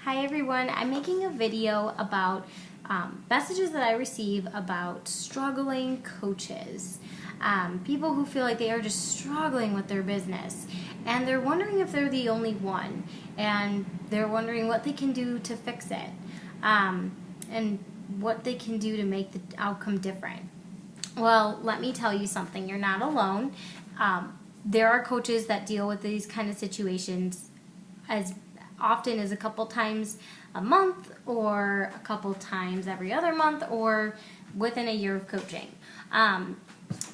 Hi everyone, I'm making a video about messages that I receive about struggling coaches. People who feel like they are just struggling with their business and they're wondering if they're the only one, and they're wondering what they can do to fix it, and what they can do to make the outcome different. Well, let me tell you something, you're not alone. There are coaches that deal with these kind of situations as often as a couple times a month, or a couple times every other month, or within a year of coaching.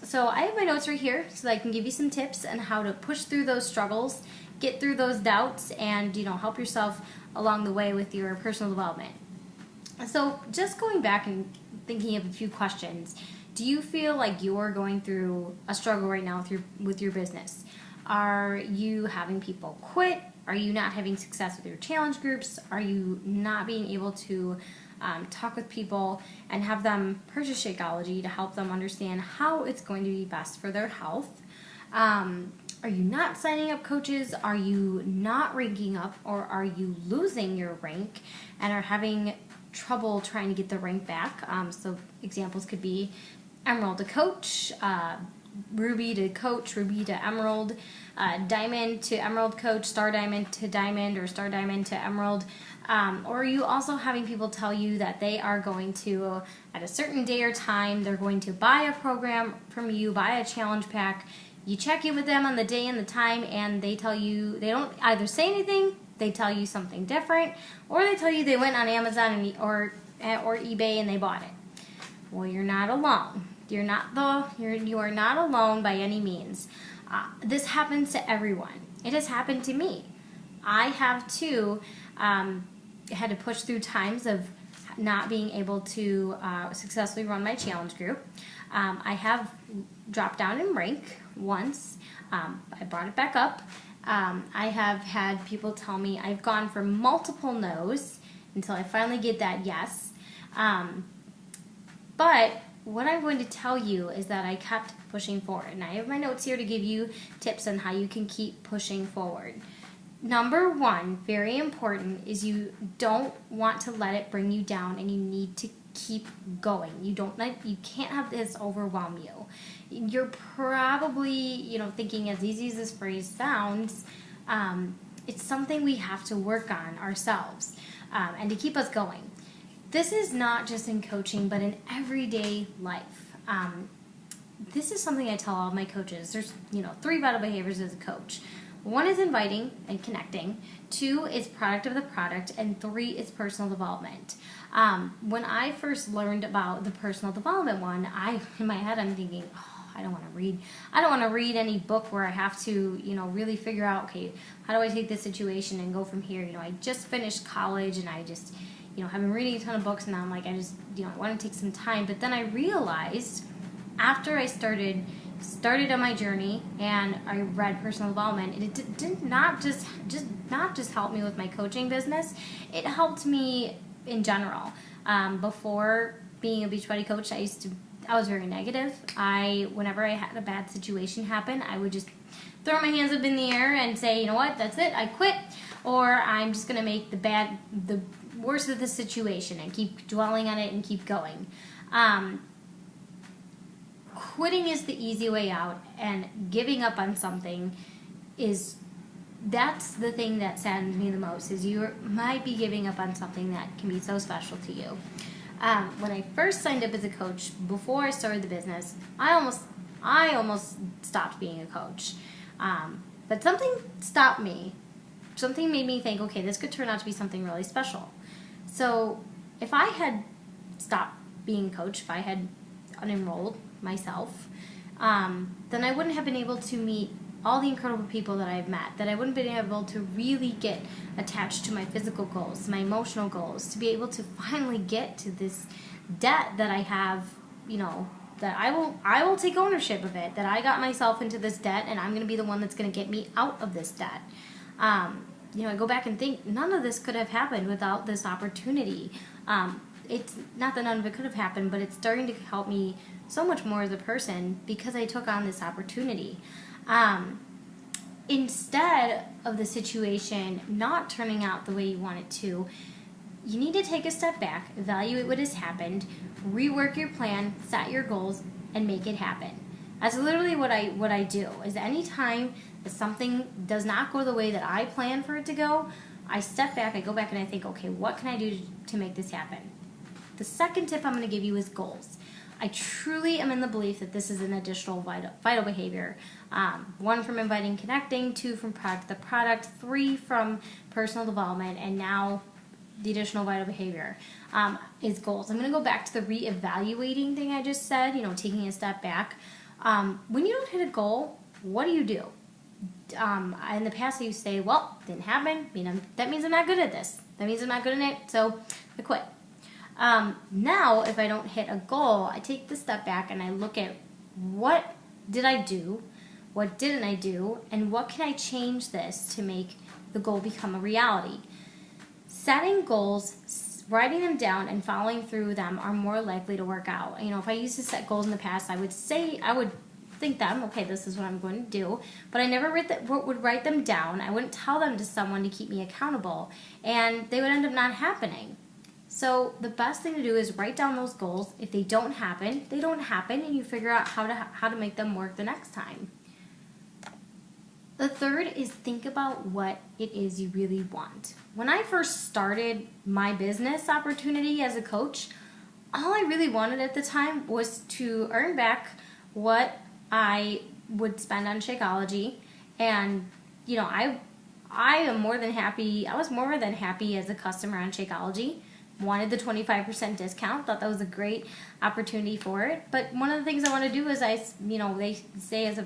So I have my notes right here so that I can give you some tips on how to push through those struggles, get through those doubts, and help yourself along the way with your personal development. So just going back and thinking of a few questions. Do you feel like you're going through a struggle right now with your business? Are you having people quit? Are you not having success with your challenge groups? Are you not being able to talk with people and have them purchase Shakeology to help them understand how it's going to be best for their health? Are you not signing up coaches? Are you not ranking up, or are you losing your rank and are having trouble trying to get the rank back? So examples could be Emerald to Coach, Ruby to Coach, Ruby to Emerald, Diamond to Emerald Coach, Star Diamond to Diamond, or Star Diamond to Emerald. Or are you also having people tell you that they are going to, at a certain day or time, they're going to buy a program from you, buy a challenge pack. You check in with them on the day and the time, and they tell you, they don't either say anything, they tell you something different, or they tell you they went on Amazon or eBay and they bought it. Well, you're not alone. You are not alone by any means. This happens to everyone. It has happened to me. I have too had to push through times of not being able to successfully run my challenge group. I have dropped down in rank once. I brought it back up. I have had people tell me I've gone for multiple no's until I finally get that yes. But what I'm going to tell you is that I kept pushing forward. And I have my notes here to give you tips on how you can keep pushing forward. Number one, very important, is you don't want to let it bring you down, and you need to keep going. You can't have this overwhelm you. You're probably, thinking, as easy as this phrase sounds, it's something we have to work on ourselves, and to keep us going. This is not just in coaching, but in everyday life. This is something I tell all of my coaches. There's, 3 vital behaviors as a coach. 1 is inviting and connecting. 2 is product of the product. And 3 is personal development. When I first learned about the personal development one, in my head, I'm thinking, I don't want to read any book where I have to, really figure out, okay, how do I take this situation and go from here? I just finished college, and I just, I've been reading a ton of books, and now I'm like, I just, I want to take some time. But then I realized, after I started on my journey and I read personal development, it did not just help me with my coaching business. It helped me in general. Before being a Beachbody coach, I was very negative. Whenever I had a bad situation happen, I would just throw my hands up in the air and say, you know what, that's it, I quit, or I'm just going to make the worst of the situation and keep dwelling on it and keep going. Quitting is the easy way out, and giving up on something that's the thing that saddens me the most, is you might be giving up on something that can be so special to you. When I first signed up as a coach, before I started the business, I almost stopped being a coach. But something stopped me. Something made me think, okay, this could turn out to be something really special. So if I had stopped being a coach, if I had unenrolled myself, then I wouldn't have been able to meet all the incredible people that I've met, that I wouldn't have been able to really get attached to my physical goals, my emotional goals, to be able to finally get to this debt that I have, that I will take ownership of it, that I got myself into this debt, and I'm going to be the one that's going to get me out of this debt. I go back and think, none of this could have happened without this opportunity. It's not that none of it could have happened, but it's starting to help me so much more as a person because I took on this opportunity. instead of the situation not turning out the way you want it to, you need to take a step back, evaluate what has happened, rework your plan, set your goals, and make it happen. That's literally what I do. Is anytime that something does not go the way that I plan for it to go, I step back, I go back, and I think, okay, what can I do to make this happen? The second tip I'm going to give you is goals. I truly am in the belief that this is an additional vital behavior. 1 from inviting, connecting, 2 from product to product, 3 from personal development, and now the additional vital behavior is goals. I'm going to go back to the reevaluating thing I just said, taking a step back. When you don't hit a goal, what do? In the past I used to say, well, didn't happen, that means I'm not good at this. That means I'm not good at it, so I quit. Now, if I don't hit a goal, I take the step back and I look at what did I do, what didn't I do, and what can I change this to make the goal become a reality. Setting goals, writing them down, and following through them are more likely to work out. If I used to set goals in the past, I would think them, okay, this is what I'm going to do, but I never would write them down. I wouldn't tell them to someone to keep me accountable, and they would end up not happening. So the best thing to do is write down those goals. If they don't happen, they don't happen, and you figure out how to make them work the next time. The third is think about what it is you really want. When I first started my business opportunity as a coach, all I really wanted at the time was to earn back what I would spend on Shakeology, and I am more than happy. I was more than happy as a customer on Shakeology. Wanted the 25% discount. Thought that was a great opportunity for it. But one of the things I want to do is they say as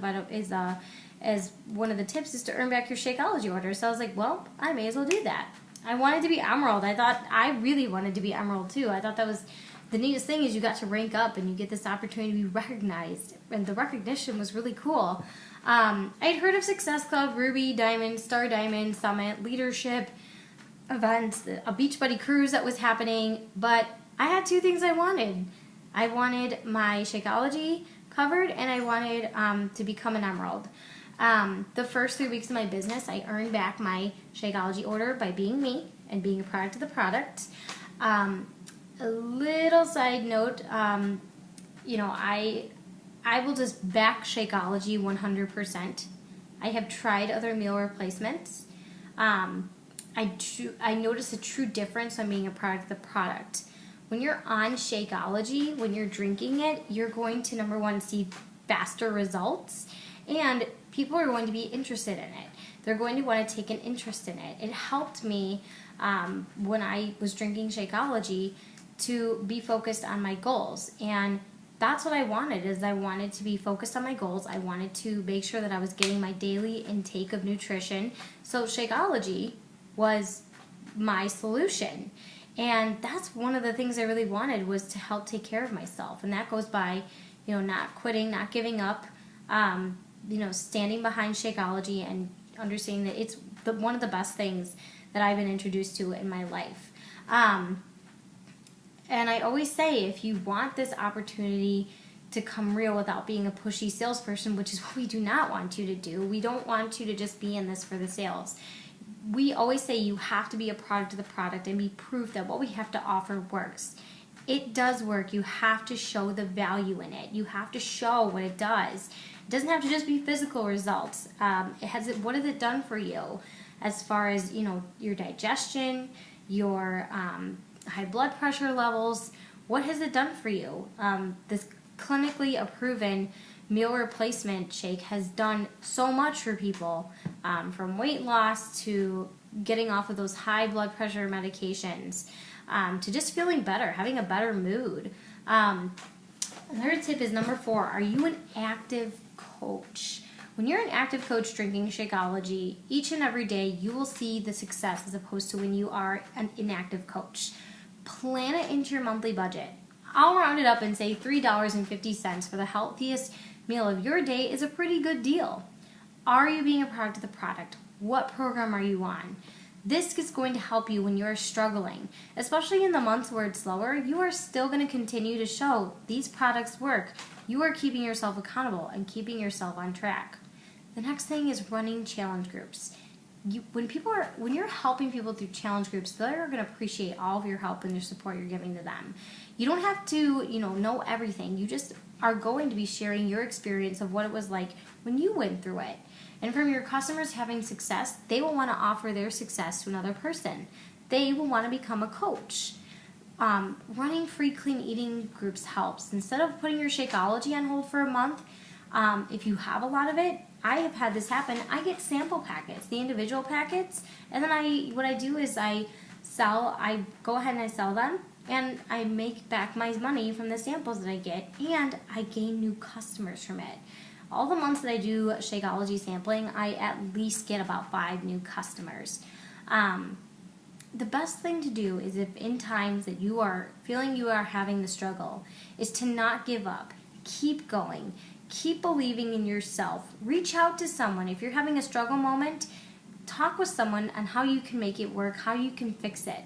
one of the tips is to earn back your Shakeology order. So I was like, well, I may as well do that. I wanted to be Emerald. I really wanted to be Emerald too. I thought that was the neatest thing is you got to rank up and you get this opportunity to be recognized, and the recognition was really cool. I'd heard of Success Club, Ruby, Diamond, Star Diamond, Summit, Leadership, events, a Beachbody cruise that was happening, but I had 2 things I wanted. I wanted my Shakeology covered, and I wanted to become an Emerald. The first 3 weeks of my business, I earned back my Shakeology order by being me and being a product of the product. A little side note, I will just back Shakeology 100%. I have tried other meal replacements. I notice a true difference on being a product of the product. When you're on Shakeology, when you're drinking it, you're going to, number 1, see faster results, and people are going to be interested in it. They're going to want to take an interest in it. It helped me when I was drinking Shakeology to be focused on my goals, and that's what I wanted. Is I wanted to be focused on my goals. I wanted to make sure that I was getting my daily intake of nutrition. So Shakeology was my solution, and that's one of the things I really wanted, was to help take care of myself, and that goes by not quitting, not giving up, standing behind Shakeology and understanding that it's one of the best things that I've been introduced to in my life. And I always say, if you want this opportunity to come real without being a pushy salesperson, which is what we do not want you to do, we don't want you to just be in this for the sales. We always say you have to be a product of the product and be proof that what we have to offer works. It does work. You have to show the value in it. You have to show what it does. It doesn't have to just be physical results. What has it done for you as far as your digestion, your high blood pressure levels? What has it done for you? This clinically proven meal replacement shake has done so much for people, from weight loss to getting off of those high blood pressure medications, to just feeling better, having a better mood. Another tip is number 4. Are you an active coach? When you're an active coach drinking Shakeology, each and every day you will see the success as opposed to when you are an inactive coach. Plan it into your monthly budget. I'll round it up and say $3.50 for the healthiest meal of your day is a pretty good deal. Are you being a product of the product? What program are you on? This is going to help you when you're struggling, especially in the months where it's slower. You are still going to continue to show these products work. You are keeping yourself accountable and keeping yourself on track. The next thing is running challenge groups. When you're helping people through challenge groups, they're going to appreciate all of your help and your support you're giving to them. You don't have to, know everything. You just are going to be sharing your experience of what it was like when you went through it. And from your customers having success, they will want to offer their success to another person. They will want to become a coach. Running free clean eating groups helps. Instead of putting your Shakeology on hold for a month, if you have a lot of it, I have had this happen. I get sample packets, the individual packets, and then what I do is I go ahead and I sell them, and I make back my money from the samples that I get, and I gain new customers from it. All the months that I do Shakeology sampling, I at least get about 5 new customers. The best thing to do is, if in times that you are feeling you are having the struggle, is to not give up. Keep going. Keep believing in yourself. Reach out to someone. If you're having a struggle moment, talk with someone on how you can make it work, how you can fix it.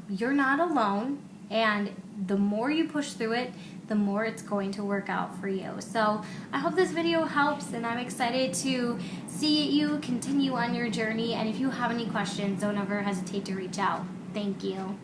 You're not alone, and the more you push through it, the more it's going to work out for you. So I hope this video helps, and I'm excited to see you continue on your journey. And if you have any questions, don't ever hesitate to reach out. Thank you.